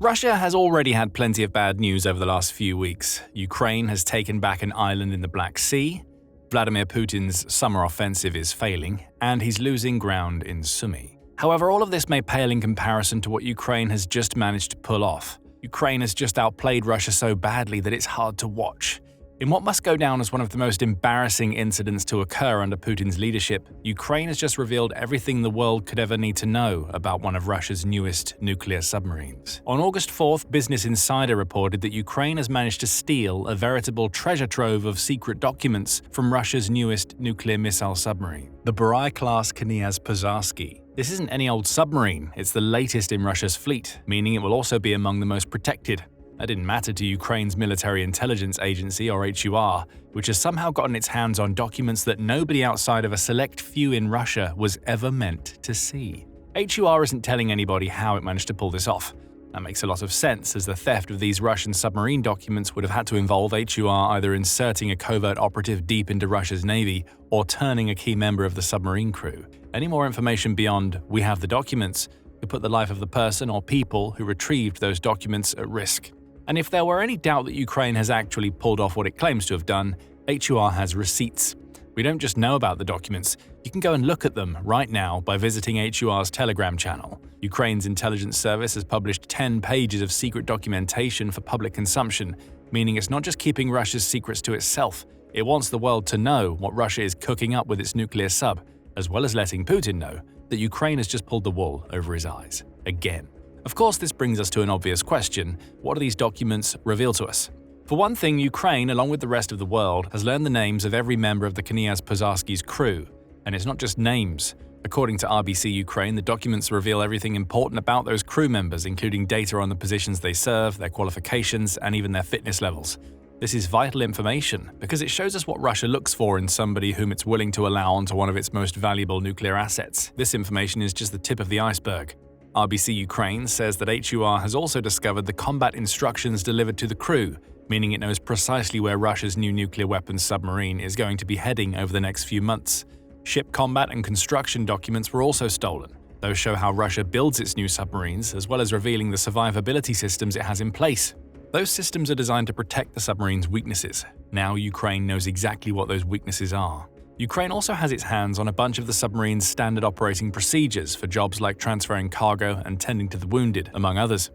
Russia has already had plenty of bad news over the last few weeks. Ukraine has taken back an island in the Black Sea, Vladimir Putin's summer offensive is failing, and he's losing ground in Sumy. However, all of this may pale in comparison to what Ukraine has just managed to pull off. Ukraine has just outplayed Russia so badly that it's hard to watch. In what must go down as one of the most embarrassing incidents to occur under Putin's leadership, Ukraine has just revealed everything the world could ever need to know about one of Russia's newest nuclear submarines. On August 4th, Business Insider reported that Ukraine has managed to steal a veritable treasure trove of secret documents from Russia's newest nuclear missile submarine, the Beryl-class Knyaz Pozharsky. This isn't any old submarine, it's the latest in Russia's fleet, meaning it will also be among the most protected. That didn't matter to Ukraine's military intelligence agency, or HUR, which has somehow gotten its hands on documents that nobody outside of a select few in Russia was ever meant to see. HUR isn't telling anybody how it managed to pull this off. That makes a lot of sense, as the theft of these Russian submarine documents would have had to involve HUR either inserting a covert operative deep into Russia's navy or turning a key member of the submarine crew. Any more information beyond "we have the documents" could put the life of the person or people who retrieved those documents at risk. And if there were any doubt that Ukraine has actually pulled off what it claims to have done, HUR has receipts. We don't just know about the documents, you can go and look at them right now by visiting HUR's Telegram channel. Ukraine's intelligence service has published 10 pages of secret documentation for public consumption, meaning it's not just keeping Russia's secrets to itself, it wants the world to know what Russia is cooking up with its nuclear sub, as well as letting Putin know that Ukraine has just pulled the wool over his eyes. Again. Of course, this brings us to an obvious question: what do these documents reveal to us? For one thing, Ukraine, along with the rest of the world, has learned the names of every member of the Knyaz Pozharsky's crew. And it's not just names. According to RBC Ukraine, the documents reveal everything important about those crew members, including data on the positions they serve, their qualifications, and even their fitness levels. This is vital information because it shows us what Russia looks for in somebody whom it's willing to allow onto one of its most valuable nuclear assets. This information is just the tip of the iceberg. RBC Ukraine says that HUR has also discovered the combat instructions delivered to the crew, meaning it knows precisely where Russia's new nuclear weapons submarine is going to be heading over the next few months. Ship combat and construction documents were also stolen. Those show how Russia builds its new submarines, as well as revealing the survivability systems it has in place. Those systems are designed to protect the submarine's weaknesses. Now Ukraine knows exactly what those weaknesses are. Ukraine also has its hands on a bunch of the submarine's standard operating procedures for jobs like transferring cargo and tending to the wounded, among others.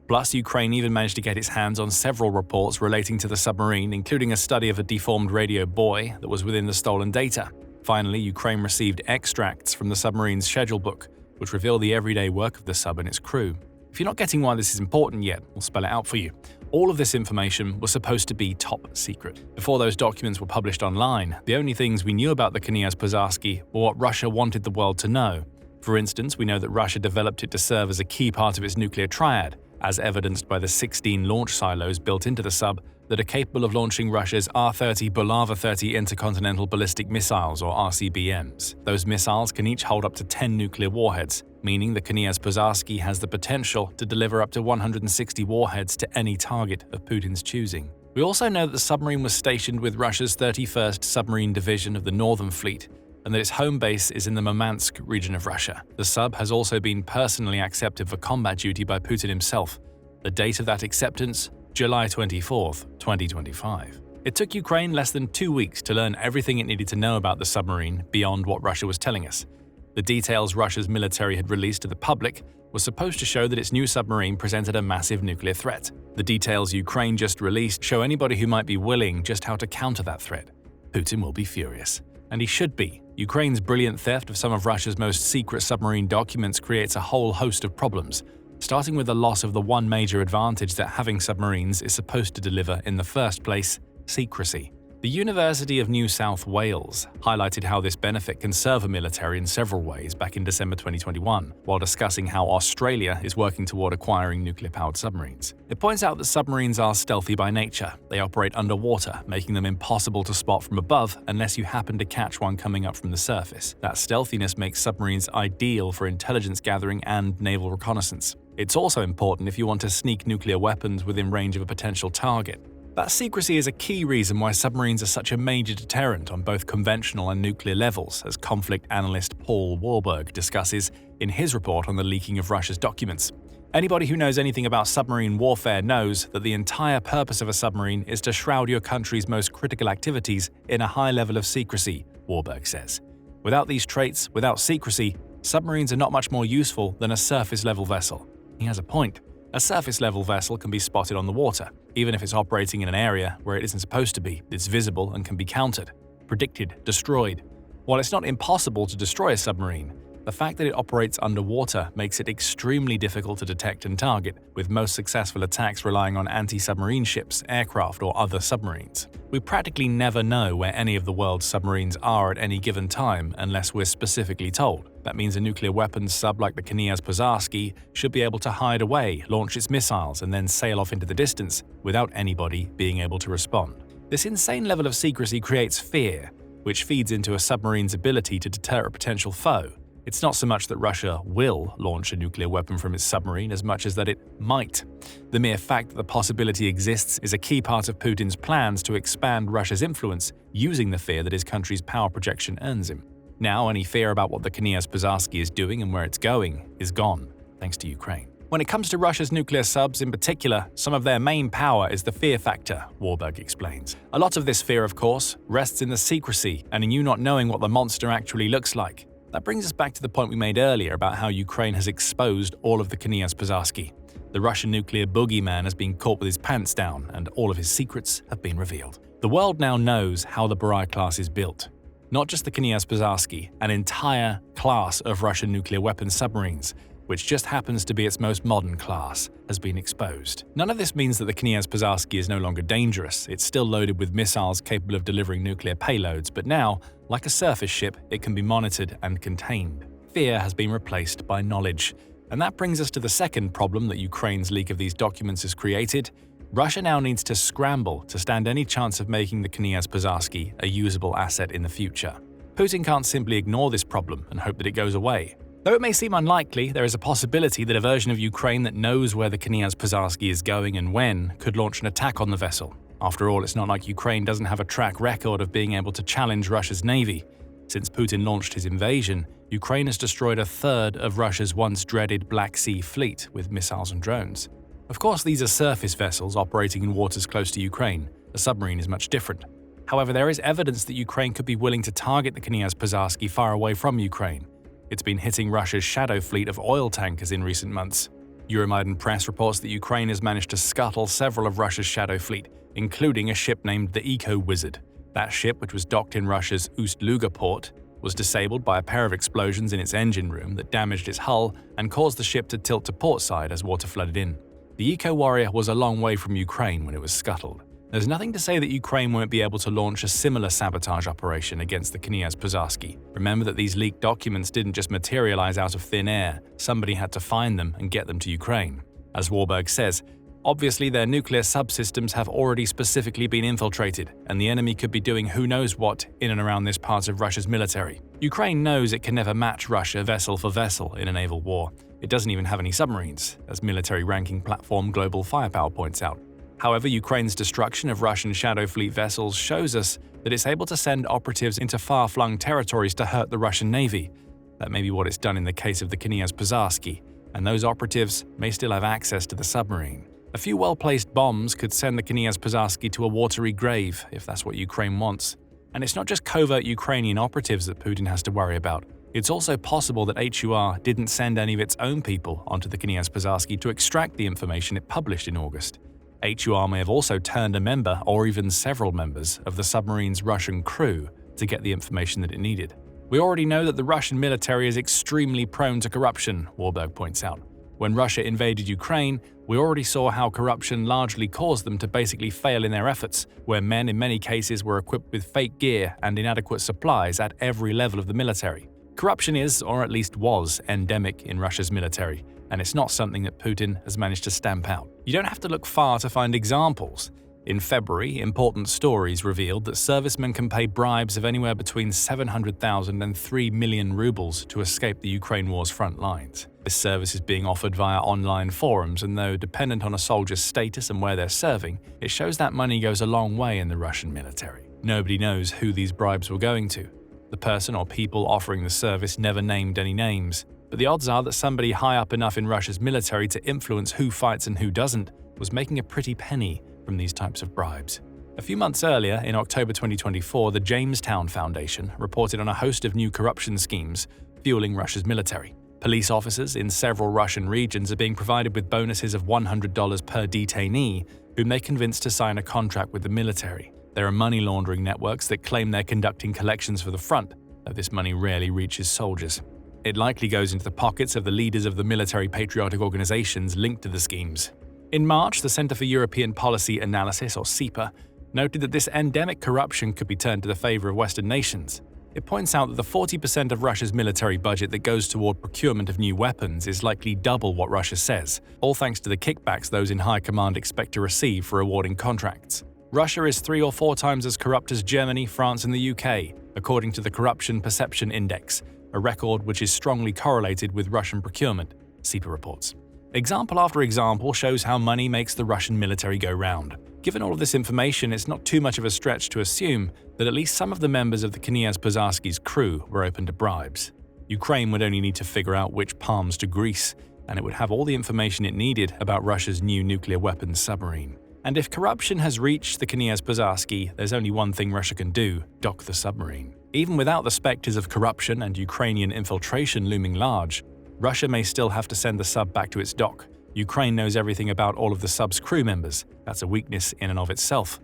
Plus, Ukraine even managed to get its hands on several reports relating to the submarine, including a study of a deformed radio buoy that was within the stolen data. Finally, Ukraine received extracts from the submarine's schedule book, which reveal the everyday work of the sub and its crew. If you're not getting why this is important yet, we'll spell it out for you. All of this information was supposed to be top secret. Before those documents were published online, the only things we knew about the Knyaz Pozharsky were what Russia wanted the world to know. For instance, we know that Russia developed it to serve as a key part of its nuclear triad, as evidenced by the 16 launch silos built into the sub that are capable of launching Russia's R-30 Bulava-30 intercontinental ballistic missiles, or RCBMs. Those missiles can each hold up to 10 nuclear warheads, meaning the Knyaz Pozharsky has the potential to deliver up to 160 warheads to any target of Putin's choosing. We also know that the submarine was stationed with Russia's 31st Submarine Division of the Northern Fleet, and that its home base is in the Murmansk region of Russia. The sub has also been personally accepted for combat duty by Putin himself. The date of that acceptance? July 24, 2025. It took Ukraine less than 2 weeks to learn everything it needed to know about the submarine beyond what Russia was telling us. The details Russia's military had released to the public were supposed to show that its new submarine presented a massive nuclear threat. The details Ukraine just released show anybody who might be willing just how to counter that threat. Putin will be furious. And he should be. Ukraine's brilliant theft of some of Russia's most secret submarine documents creates a whole host of problems, starting with the loss of the one major advantage that having submarines is supposed to deliver in the first place: secrecy. The University of New South Wales highlighted how this benefit can serve a military in several ways back in December 2021, while discussing how Australia is working toward acquiring nuclear-powered submarines. It points out that submarines are stealthy by nature. They operate underwater, making them impossible to spot from above unless you happen to catch one coming up from the surface. That stealthiness makes submarines ideal for intelligence gathering and naval reconnaissance. It's also important if you want to sneak nuclear weapons within range of a potential target. That secrecy is a key reason why submarines are such a major deterrent on both conventional and nuclear levels, as conflict analyst Paul Warburg discusses in his report on the leaking of Russia's documents. Anybody who knows anything about submarine warfare knows that the entire purpose of a submarine is to shroud your country's most critical activities in a high level of secrecy, Warburg says. Without these traits, without secrecy, submarines are not much more useful than a surface-level vessel. He has a point. A surface-level vessel can be spotted on the water, even if it's operating in an area where it isn't supposed to be. It's visible and can be countered, predicted, destroyed. While it's not impossible to destroy a submarine, the fact that it operates underwater makes it extremely difficult to detect and target, with most successful attacks relying on anti-submarine ships, aircraft, or other submarines. We practically never know where any of the world's submarines are at any given time unless we're specifically told. That means a nuclear weapons sub like the Knyaz Pozharsky should be able to hide away, launch its missiles, and then sail off into the distance without anybody being able to respond. This insane level of secrecy creates fear, which feeds into a submarine's ability to deter a potential foe. It's not so much that Russia will launch a nuclear weapon from its submarine as much as that it might. The mere fact that the possibility exists is a key part of Putin's plans to expand Russia's influence, using the fear that his country's power projection earns him. Now, any fear about what the Knyaz Pozharsky is doing and where it's going is gone, thanks to Ukraine. When it comes to Russia's nuclear subs in particular, some of their main power is the fear factor, Warburg explains. A lot of this fear, of course, rests in the secrecy and in you not knowing what the monster actually looks like. That brings us back to the point we made earlier about how Ukraine has exposed all of the Knyaz Pozharsky. The Russian nuclear boogeyman has been caught with his pants down, and all of his secrets have been revealed. The world now knows how the Burai class is built. Not just the Knyaz Pozharsky, an entire class of Russian nuclear weapons submarines, which just happens to be its most modern class, has been exposed. None of this means that the Knyaz Pozharsky is no longer dangerous. It's still loaded with missiles capable of delivering nuclear payloads, but now, like a surface ship, it can be monitored and contained. Fear has been replaced by knowledge. And that brings us to the second problem that Ukraine's leak of these documents has created. Russia now needs to scramble to stand any chance of making the Knyaz Pozharsky a usable asset in the future. Putin can't simply ignore this problem and hope that it goes away. Though it may seem unlikely, there is a possibility that a version of Ukraine that knows where the Knyaz Pozharsky is going and when could launch an attack on the vessel. After all, it's not like Ukraine doesn't have a track record of being able to challenge Russia's navy. Since Putin launched his invasion, Ukraine has destroyed a third of Russia's once-dreaded Black Sea fleet with missiles and drones. Of course, these are surface vessels operating in waters close to Ukraine. A submarine is much different. However, there is evidence that Ukraine could be willing to target the Knyaz Pozharsky far away from Ukraine. It's been hitting Russia's shadow fleet of oil tankers in recent months. Euromaidan press reports that Ukraine has managed to scuttle several of Russia's shadow fleet, including a ship named the Eco-Wizard. That ship, which was docked in Russia's Ust-Luga port, was disabled by a pair of explosions in its engine room that damaged its hull and caused the ship to tilt to port side as water flooded in. The Eco-Warrior was a long way from Ukraine when it was scuttled. There's nothing to say that Ukraine won't be able to launch a similar sabotage operation against the Knyaz Pozharsky. Remember that these leaked documents didn't just materialize out of thin air. Somebody had to find them and get them to Ukraine. As Warburg says, obviously their nuclear subsystems have already specifically been infiltrated, and the enemy could be doing who knows what in and around this part of Russia's military. Ukraine knows it can never match Russia vessel for vessel in a naval war. It doesn't even have any submarines, as military ranking platform Global Firepower points out. However, Ukraine's destruction of Russian Shadow Fleet vessels shows us that it's able to send operatives into far-flung territories to hurt the Russian Navy. That may be what it's done in the case of the Knyaz Pozharsky, and those operatives may still have access to the submarine. A few well-placed bombs could send the Knyaz Pozharsky to a watery grave, if that's what Ukraine wants. And it's not just covert Ukrainian operatives that Putin has to worry about. It's also possible that HUR didn't send any of its own people onto the Knyaz Pozharsky to extract the information it published in August. HUR may have also turned a member, or even several members, of the submarine's Russian crew to get the information that it needed. We already know that the Russian military is extremely prone to corruption, Warburg points out. When Russia invaded Ukraine, we already saw how corruption largely caused them to basically fail in their efforts, where men in many cases were equipped with fake gear and inadequate supplies at every level of the military. Corruption is, or at least was, endemic in Russia's military, and it's not something that Putin has managed to stamp out. You don't have to look far to find examples. In February, important stories revealed that servicemen can pay bribes of anywhere between 700,000 and 3 million rubles to escape the Ukraine war's front lines. This service is being offered via online forums, and though dependent on a soldier's status and where they're serving, it shows that money goes a long way in the Russian military. Nobody knows who these bribes were going to. The person or people offering the service never named any names. but the odds are that somebody high up enough in Russia's military to influence who fights and who doesn't was making a pretty penny from these types of bribes. A few months earlier, in October 2024, the Jamestown Foundation reported on a host of new corruption schemes fueling Russia's military. Police officers in several Russian regions are being provided with bonuses of $100 per detainee whom they convince to sign a contract with the military. There are money laundering networks that claim they're conducting collections for the front, though this money rarely reaches soldiers. It likely goes into the pockets of the leaders of the military patriotic organizations linked to the schemes. In March, the Center for European Policy Analysis, or CEPA, noted that this endemic corruption could be turned to the favor of Western nations. It points out that the 40% of Russia's military budget that goes toward procurement of new weapons is likely double what Russia says, all thanks to the kickbacks those in high command expect to receive for awarding contracts. Russia is 3 or 4 times as corrupt as Germany, France, and the UK, according to the Corruption Perception Index, a record which is strongly correlated with Russian procurement, CEPA reports. Example after example shows how money makes the Russian military go round. Given all of this information, it's not too much of a stretch to assume that at least some of the members of the Knyaz Pozharsky's crew were open to bribes. Ukraine would only need to figure out which palms to grease, and it would have all the information it needed about Russia's new nuclear weapons submarine. And if corruption has reached the Knyaz Pozharsky, there's only one thing Russia can do: dock the submarine. Even without the specters of corruption and Ukrainian infiltration looming large, Russia may still have to send the sub back to its dock. Ukraine knows everything about all of the sub's crew members. That's a weakness in and of itself.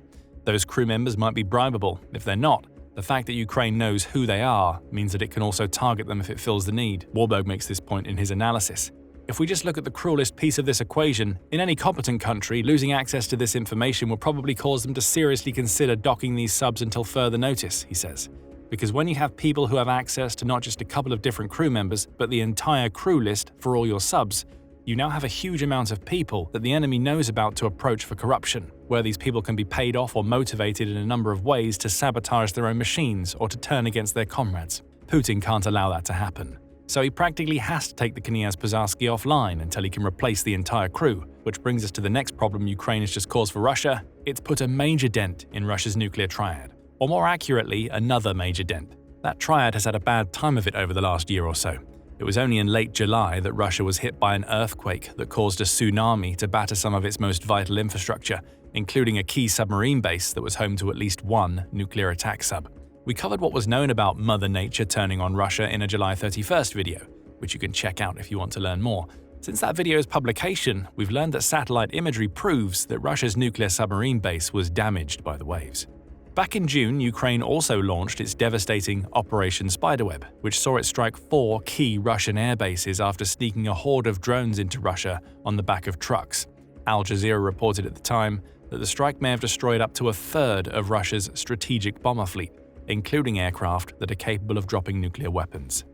Those crew members might be bribable. If they're not, the fact that Ukraine knows who they are means that it can also target them if it feels the need. Warburg makes this point in his analysis. If we just look at the cruelest piece of this equation, in any competent country, losing access to this information will probably cause them to seriously consider docking these subs until further notice, he says. Because when you have people who have access to not just a couple of different crew members, but the entire crew list for all your subs, you now have a huge amount of people that the enemy knows about to approach for corruption, where these people can be paid off or motivated in a number of ways to sabotage their own machines or to turn against their comrades. Putin can't allow that to happen. So he practically has to take the Knyaz Pozharsky offline until he can replace the entire crew, which brings us to the next problem Ukraine has just caused for Russia. It's put a major dent in Russia's nuclear triad. Or more accurately, another major dent. That triad has had a bad time of it over the last year or so. It was only in late July that Russia was hit by an earthquake that caused a tsunami to batter some of its most vital infrastructure, including a key submarine base that was home to at least one nuclear attack sub. We covered what was known about Mother Nature turning on Russia in a July 31st video, which you can check out if you want to learn more. Since that video's publication, we've learned that satellite imagery proves that Russia's nuclear submarine base was damaged by the waves. Back in June, Ukraine also launched its devastating Operation Spiderweb, which saw it strike 4 key Russian air bases after sneaking a horde of drones into Russia on the back of trucks. Al Jazeera reported at the time that the strike may have destroyed up to a third of Russia's strategic bomber fleet, including aircraft that are capable of dropping nuclear weapons.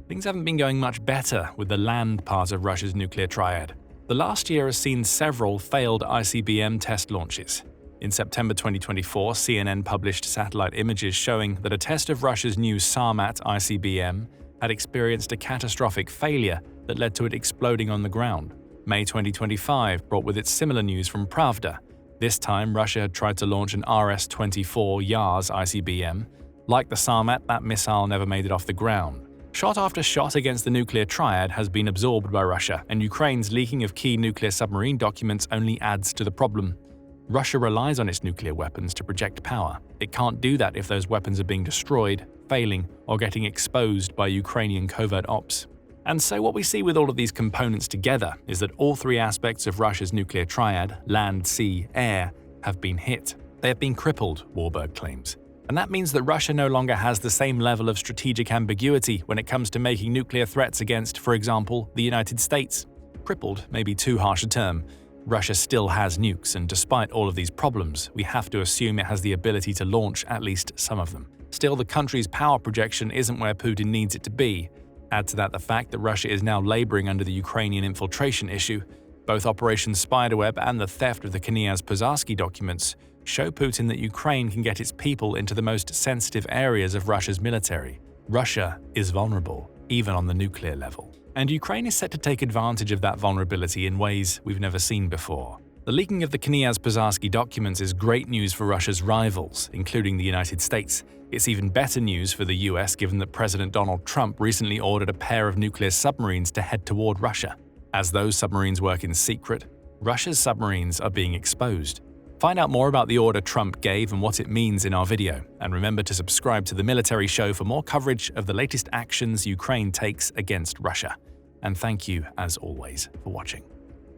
Things haven't been going much better with the land part of Russia's nuclear triad. The last year has seen several failed ICBM test launches. In September 2024, CNN published satellite images showing that a test of Russia's new Sarmat ICBM had experienced a catastrophic failure that led to it exploding on the ground. May 2025 brought with it similar news from Pravda. This time, Russia had tried to launch an RS-24 Yars ICBM. Like the Sarmat, that missile never made it off the ground. Shot after shot against the nuclear triad has been absorbed by Russia, and Ukraine's leaking of key nuclear submarine documents only adds to the problem. Russia relies on its nuclear weapons to project power. It can't do that if those weapons are being destroyed, failing, or getting exposed by Ukrainian covert ops. And so what we see with all of these components together is that all 3 aspects of Russia's nuclear triad, land, sea, air, have been hit. They have been crippled, Warburg claims. And that means that Russia no longer has the same level of strategic ambiguity when it comes to making nuclear threats against, for example, the United States. Crippled may be too harsh a term. Russia still has nukes, and despite all of these problems, we have to assume it has the ability to launch at least some of them. Still, the country's power projection isn't where Putin needs it to be. Add to that the fact that Russia is now laboring under the Ukrainian infiltration issue. Both Operation Spiderweb and the theft of the Knyaz Pozharsky documents show Putin that Ukraine can get its people into the most sensitive areas of Russia's military. Russia is vulnerable, even on the nuclear level. And Ukraine is set to take advantage of that vulnerability in ways we've never seen before. The leaking of the Knyaz Pozharsky documents is great news for Russia's rivals, including the United States. It's even better news for the US given that President Donald Trump recently ordered a pair of nuclear submarines to head toward Russia. As those submarines work in secret, Russia's submarines are being exposed. Find out more about the order Trump gave and what it means in our video, and remember to subscribe to The Military Show for more coverage of the latest actions Ukraine takes against Russia. And thank you, as always, for watching.